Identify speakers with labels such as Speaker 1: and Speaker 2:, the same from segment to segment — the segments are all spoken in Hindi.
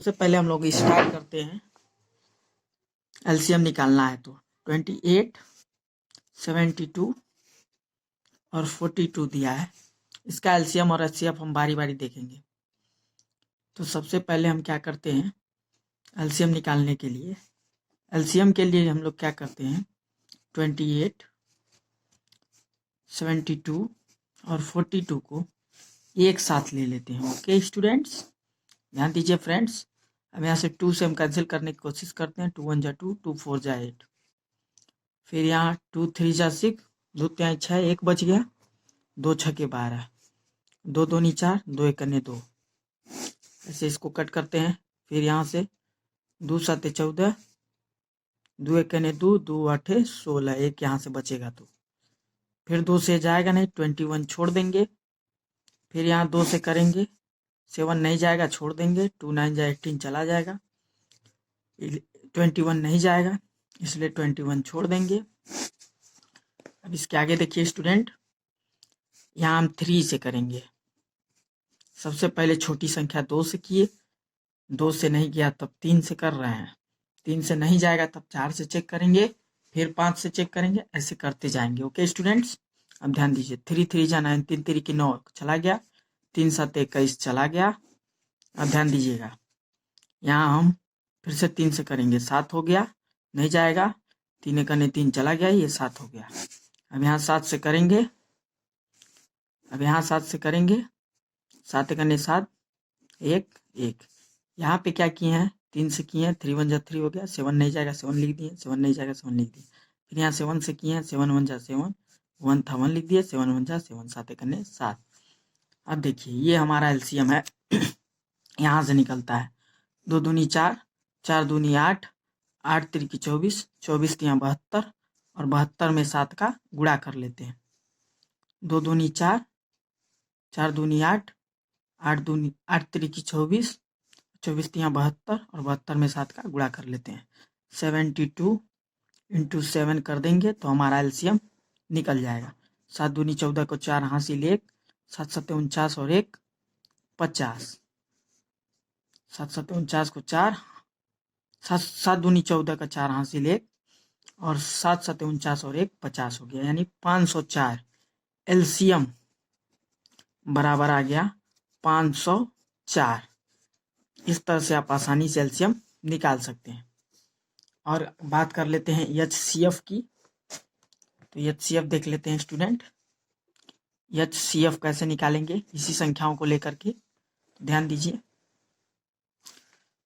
Speaker 1: सबसे पहले हम लोग स्टार्ट करते हैं। एलसीएम निकालना है तो 28, 72 और 42 दिया है। इसका एलसीएम और एचसीएफ हम बारी बारी देखेंगे। तो सबसे पहले हम क्या करते हैं, एलसीएम निकालने के लिए हम लोग क्या करते हैं, 28, 72 और 42 को एक साथ ले लेते हैं। ओके स्टूडेंट्स, ध्यान दीजिए फ्रेंड्स। अब यहाँ से 2 से हम कैंसिल करने की कोशिश करते हैं। 2 1 जा 2, 2 4 जा 8, फिर यहाँ 2 3 जा 6, 2 3 6, 1 बच गया, 2 6 के 12, 2 2 नी 4, 2 1 कन्ने 2। ऐसे इसको कट करते हैं। फिर यहाँ से 2 7 14, 2 1 कन्ने 2, 2 8 16, 1 यहाँ से बचेगा तो फिर 2 से जाएगा नहीं, 21 छोड़ देंगे। फिर यहाँ 2 से करेंगे, 7 नहीं जाएगा, छोड़ देंगे। 2 9 जा 18 चला जाएगा, 21 नहीं जाएगा, इसलिए 21 छोड़ देंगे। अब इसके आगे देखिए स्टूडेंट, यहाँ हम 3 से करेंगे। सबसे पहले छोटी संख्या 2 से किए, 2 से नहीं गया तब 3 से कर रहे हैं। 3 से नहीं जाएगा तब 4 से चेक करेंगे, फिर 5 से चेक करेंगे, ऐसे करते जाएंगे। ओके स्टूडेंट्स, अब ध्यान दीजिए। 3 3 जा 9, 3 3 की 9 चला गया, 3 7 21 चला गया। अब ध्यान दीजिएगा, यहाँ हम फिर से 3 से करेंगे, 7 हो गया, नहीं जाएगा, 3 1 कन्ने 3 चला गया, ये 7 हो गया। अब यहाँ 7 से करेंगे, 7 कन्ने 7, 1 1। यहाँ पे क्या किए हैं, 3 से किए हैं, 3 1 जा 3 हो गया, 7 नहीं जाएगा, 7 लिख दिए, 7 नहीं जाएगा, 7 लिख दिए। फिर यहाँ 7 से किए हैं, 7 1 जा 7, 1 था 1 लिख दिए, 7 1 जा 7, 7 कन्ने 7। अब देखिए ये हमारा एलसीएम है। यहाँ से निकलता है 2 दूनी 4, 4 दूनी 8, 8 3 24, 24 यहाँ 72 और 72 में 7 का गुणा कर लेते हैं। 2 दूनी 4, 4 दूनी 8, 8 3 24, 24 यहाँ 72 और 72 में 7 का गुणा कर लेते हैं। 72 इंटू 7 कर देंगे तो हमारा एलसीएम निकल जाएगा। 7 दूनी 14 को 4 हासिल 1, 7 7 49 और 1 50, 7 7 49 को 4, 7 दूनी 14 का 4 हासिल 1 और 7 7 49 और 1 50 हो गया, यानी 504 एलसीएम बराबर आ गया 504। इस तरह से आप आसानी से एलसीएम निकाल सकते हैं। और बात कर लेते हैं एचसीएफ की। तो एचसीएफ देख लेते हैं स्टूडेंट। एचसीएफ कैसे निकालेंगे इसी संख्याओं को लेकर के, ध्यान दीजिए।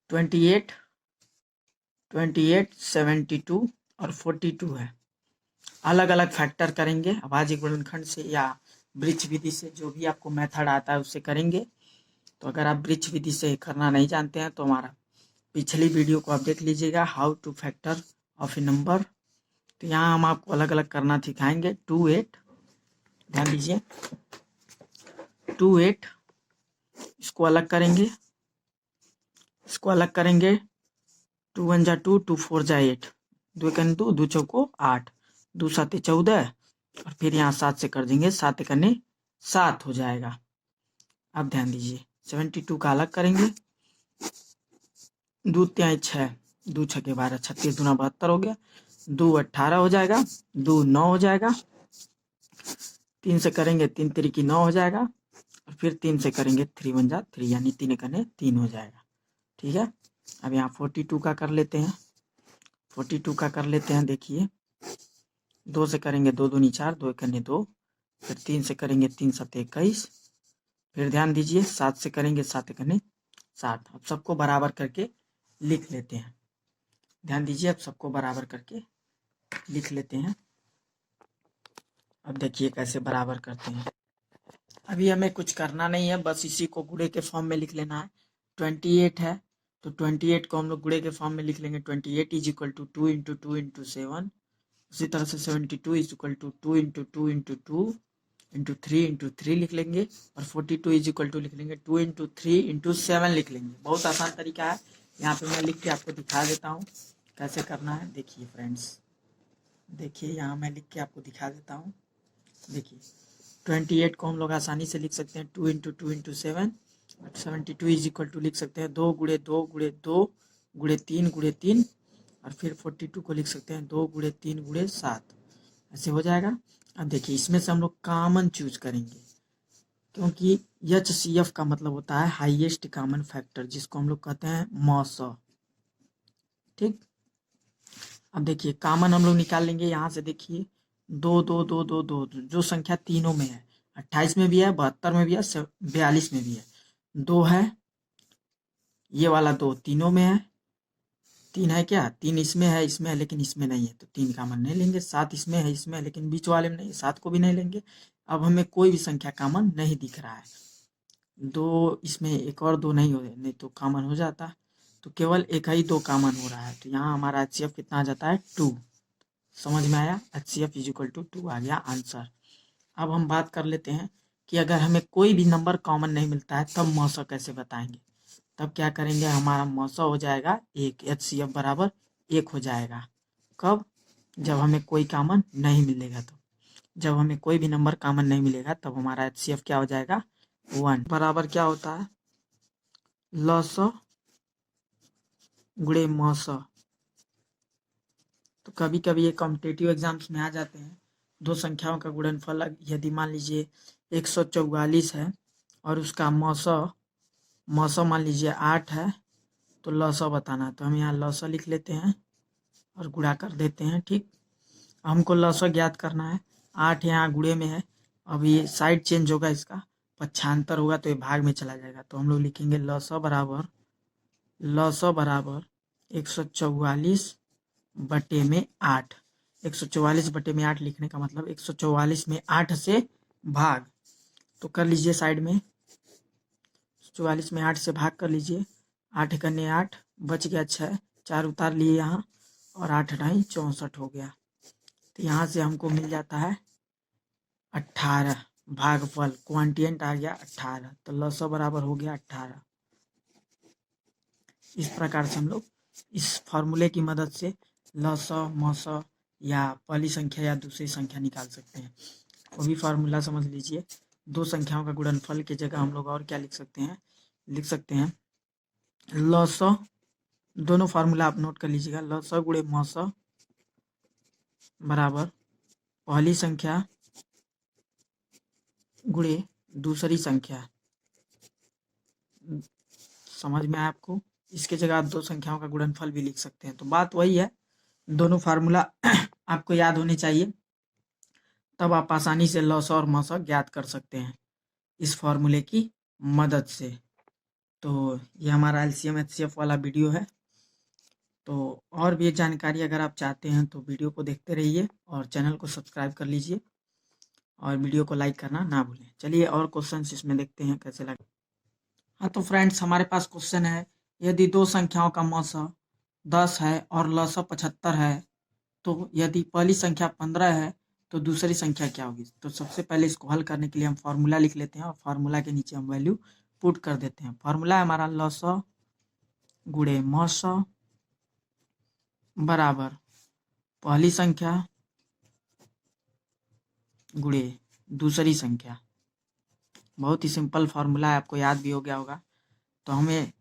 Speaker 1: 28, 72 और 42 है। अलग अलग फैक्टर करेंगे, अभाज्य गुणनखंड से या वृक्ष विधि से, जो भी आपको मेथड आता है उससे करेंगे। तो अगर आप वृक्ष विधि से करना नहीं जानते हैं तो हमारा पिछली वीडियो को आप देख लीजिएगा, how two factor of A number. तो यहाँ हम आपको अलग अलग करना सिखाएंगे। 28, ध्यान दीजिए, 28 इसको अलग करेंगे, 2 1 जा 2, 2 4 जा 8, 2 1 2, 2 4 8, 2 7 14 और फिर यहाँ 7 से कर देंगे, 7 1 7 हो जाएगा। अब ध्यान दीजिए, 72 का अलग करेंगे, 2 3 6, 2 6 के 12, 36 दूना 72 हो गया, 2 18 हो जाएगा, 2 9 हो जाएगा, 3 से करेंगे 3 3 की 9 हो जाएगा और फिर 3 से करेंगे 3 1 जा 3, यानी 3 1 3 हो जाएगा। ठीक है, अब यहाँ 42 का कर लेते हैं। 42 का कर लेते हैं, देखिए 2 से करेंगे 2 दूनी 4, 2 1 2, फिर 3 से करेंगे 3 7 21, फिर ध्यान दीजिए 7 से करेंगे 7 1 7। अब सबको बराबर करके लिख लेते हैं। ध्यान दीजिए, अब सबको बराबर करके लिख लेते हैं। अब देखिए कैसे बराबर करते हैं। अभी हमें कुछ करना नहीं है, बस इसी को गुणे के फॉर्म में लिख लेना है। 28 है तो 28 को हम लोग गुणे के फॉर्म में लिख लेंगे। 28 is equal to 2 into 2 into 7। उसी तरह से 72 is equal to 2 into 2 into 2 into 3 into 3 लिख लेंगे। और 42 इज इक्वल टू लिख लेंगे 2 इंटू 3 इंटू 7 लिख लेंगे। बहुत आसान तरीका है, यहाँ पे मैं लिख के आपको दिखा देता हूँ कैसे करना है। देखिए फ्रेंड्स, देखिए यहाँ मैं लिख के आपको दिखा देता हूँ। देखिए 28 को हम लोग आसानी से लिख सकते हैं 2 into 2 into 7 72 is equal to लिख सकते हैं 2 गुणे 2 गुणे 2 गुणे 3 गुणे 3 और फिर 42 को लिख सकते हैं 2 गुणे 3 गुणे 7। ऐसे हो जाएगा। अब देखिए इसमें से हम लोग कॉमन चूज करेंगे, क्योंकि HCF का मतलब होता है हाईएस्ट कॉमन फैक्टर, जिसको हम लोग कहते हैं मौसा। ठीक, अब देखिए कॉमन हम लोग निकाल लेंगे। यहाँ से देखिए 2 2 2 2 2 जो संख्या तीनों में है, 28 में भी है, 72 में भी है, 42 में भी है। 2 है, ये वाला 2 तीनों में है। 3 है क्या, 3 इसमें है, इसमें है लेकिन इसमें नहीं है, तो 3 कॉमन नहीं लेंगे। 7 इसमें है, इसमें है लेकिन बीच वाले में नहीं है, 7 को भी नहीं लेंगे। अब हमें कोई भी संख्या कॉमन नहीं दिख रहा है। 2 इसमें एक और 2 नहीं हो रहे, नहीं तो कॉमन हो जाता, तो केवल एक ही 2 कॉमन हो रहा है। तो यहाँ हमारा HCF कितना आ जाता है 2। समझ में आया, HCF इज इक्वल टू 2 आ गया आंसर। अब हम बात कर लेते हैं कि अगर हमें कोई भी नंबर कॉमन नहीं मिलता है तब मौसा कैसे बताएंगे। तब क्या करेंगे, हमारा मौसा हो जाएगा 1, HCF बराबर 1 हो जाएगा। कब, जब हमें कोई कॉमन नहीं मिलेगा। तो जब हमें कोई भी नंबर कॉमन नहीं मिलेगा तब हमारा HCF क्या हो जाएगा 1। बराबर क्या होता है, लसा गुणे मौसा। तो कभी कभी ये कॉम्पिटेटिव एग्जाम्स में आ जाते हैं। दो संख्याओं का गुणनफल यदि मान लीजिए 144 है और उसका मौसा मान लीजिए 8 है, तो लसा बताना है। तो हम यहाँ लसा लिख लेते हैं और गुणा कर देते हैं। ठीक, हमको लसा ज्ञात करना है। 8 यहाँ गुणे में है, अब ये साइड चेंज होगा, इसका पक्षांतर होगा तो ये भाग में चला जाएगा। तो हम लोग लिखेंगे लसा बराबर 144 बटे में 8। 144 बटे में 8 लिखने का मतलब 144 में 8 से भाग, तो कर लीजिए साइड में 44 में 8 से भाग कर लीजिए। 8 करने 8 बच गया 6, 4 उतार लिए यहाँ और 8 ढाई 64 हो गया। तो यहाँ से हमको मिल जाता है 18। भागफल क्वांटिएंट आ गया 18, तो लसा बराबर हो गया 18। इस प्रकार से हम लोग इस फॉर्मूले की मदद से लसा मौसा या पहली संख्या या दूसरी संख्या निकाल सकते हैं। वो भी फार्मूला समझ लीजिए। दो संख्याओं का गुणनफल की जगह हम लोग और क्या लिख सकते हैं, लसा, दोनों फार्मूला आप नोट कर लीजिएगा। लसा गुणे मौसा बराबर पहली संख्या गुणे दूसरी संख्या। समझ में आया आपको। इसके जगह आप दो संख्याओं का गुणनफल भी लिख सकते हैं। तो बात वही है, दोनों फार्मूला आपको याद होने चाहिए, तब आप आसानी से लसा और मौसा ज्ञात कर सकते हैं इस फॉर्मूले की मदद से। तो ये हमारा LCM HCF वाला वीडियो है। तो और भी जानकारी अगर आप चाहते हैं तो वीडियो को देखते रहिए और चैनल को सब्सक्राइब कर लीजिए और वीडियो को लाइक करना ना भूलें। चलिए और क्वेश्चंस इसमें देखते हैं कैसे लगे। हाँ तो फ्रेंड्स, हमारे पास क्वेश्चन है, यदि दो संख्याओं का मौसा 10 है और लसा 75 है, तो यदि पहली संख्या 15 है तो दूसरी संख्या क्या होगी। तो सबसे पहले इसको हल करने के लिए हम फार्मूला लिख लेते हैं और फार्मूला के नीचे हम वैल्यू पुट कर देते हैं। फार्मूला है हमारा लसा गुणे मौसा बराबर पहली संख्या गुणे दूसरी संख्या। बहुत ही सिंपल फार्मूला है, आपको याद भी हो गया होगा। तो हमें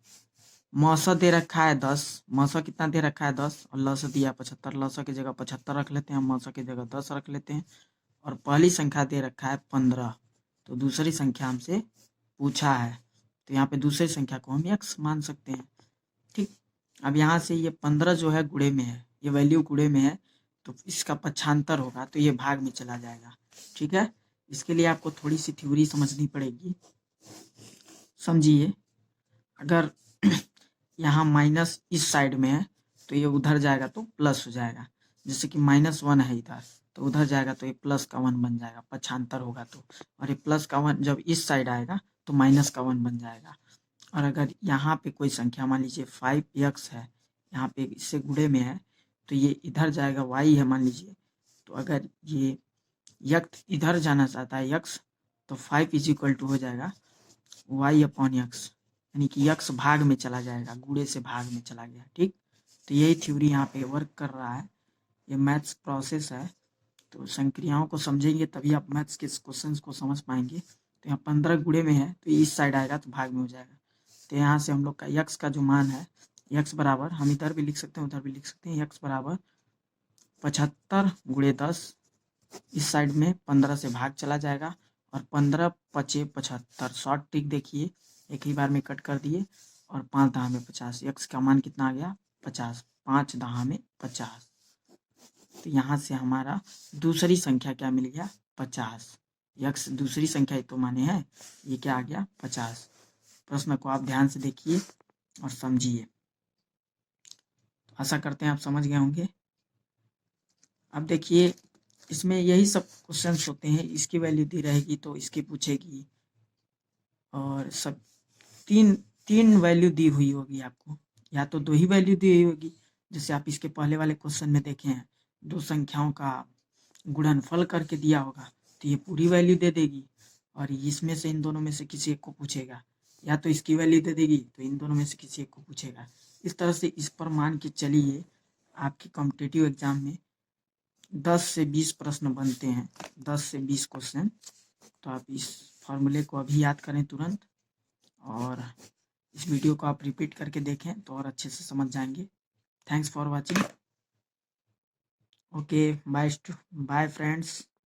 Speaker 1: मौसा दे रखा है 10, मौसा कितना दे रखा है 10 और लसा दिया 75। लसा की जगह 75 रख लेते हैं, मौसा की जगह 10 रख लेते हैं। और पहली संख्या दे रखा है 15, तो दूसरी संख्या हमसे पूछा है, तो यहाँ पे दूसरी संख्या को हम x मान सकते हैं। ठीक, अब यहाँ से ये 15 जो है गुणे में है, ये वैल्यू गुणे में है, तो इसका पक्षांतर होगा तो ये भाग में चला जाएगा। ठीक है, इसके लिए आपको थोड़ी सी थ्योरी समझनी पड़ेगी। समझिए, अगर यहाँ माइनस इस साइड में है तो ये उधर जाएगा तो प्लस हो जाएगा। जैसे कि -1 है इधर, तो उधर जाएगा तो ये प्लस का 1 बन जाएगा, पक्षांतर होगा तो। और ये प्लस का 1 जब इस साइड आएगा तो माइनस का 1 बन जाएगा। और अगर यहाँ पे कोई संख्या मान लीजिए 5x है, यहाँ पे इससे गुणे में है, तो ये इधर जाएगा, y है मान लीजिए। तो अगर ये x इधर जाना चाहता है x, तो 5 इज इक्वल टू हो जाएगा y/x, यानी कि x भाग में चला जाएगा, गुणे से भाग में चला गया। ठीक, तो यही थ्योरी यहाँ पे वर्क कर रहा है। ये मैथ्स प्रोसेस है, तो संक्रियाओं को समझेंगे तभी आप मैथ्स के क्वेश्चंस को समझ पाएंगे। तो यहाँ 15 गुणे में है तो इस साइड आएगा तो भाग में हो जाएगा। तो यहाँ से हम लोग का यक्स का जो मान है, यक्स बराबर, हम इधर भी लिख सकते हैं उधर भी लिख सकते हैं, यक्स बराबर 75 गुणे 10, इस साइड में 15 से भाग चला जाएगा और 15 पचे 75। शॉर्ट ट्रिक देखिए, एक ही बार में कट कर दिए और 5 दहा में 50, यक्स का मान कितना आ गया 50, 5 दहा में 50। तो यहाँ से हमारा दूसरी संख्या क्या मिल गया 50, यक्स दूसरी संख्या ही तो माने हैं, ये क्या आ गया 50। प्रश्न को आप ध्यान से देखिए और समझिए। आशा करते हैं आप समझ गए होंगे। अब देखिए इसमें यही सब क्वेश्चंस होते हैं, इसकी वैल्यू दी रहेगी तो इसकी पूछेगी, और सब तीन वैल्यू दी हुई होगी आपको, या तो 2 ही वैल्यू दी हुई होगी, जैसे आप इसके पहले वाले क्वेश्चन में देखे हैं 2 संख्याओं का गुणनफल करके दिया होगा तो ये पूरी वैल्यू दे देगी, और इसमें से इन दोनों में से किसी एक को पूछेगा, या तो इसकी वैल्यू दे देगी तो इन दोनों में से किसी एक को पूछेगा। इस तरह से इस पर मान के चलिए आपके कॉम्पिटिटिव एग्जाम में 10 से 20 प्रश्न बनते हैं, 10 से 20 क्वेश्चन। तो आप इस फॉर्मूले को अभी याद करें तुरंत, और इस वीडियो को आप रिपीट करके देखें तो और अच्छे से समझ जाएंगे। Thanks for watching. Okay, bye friends.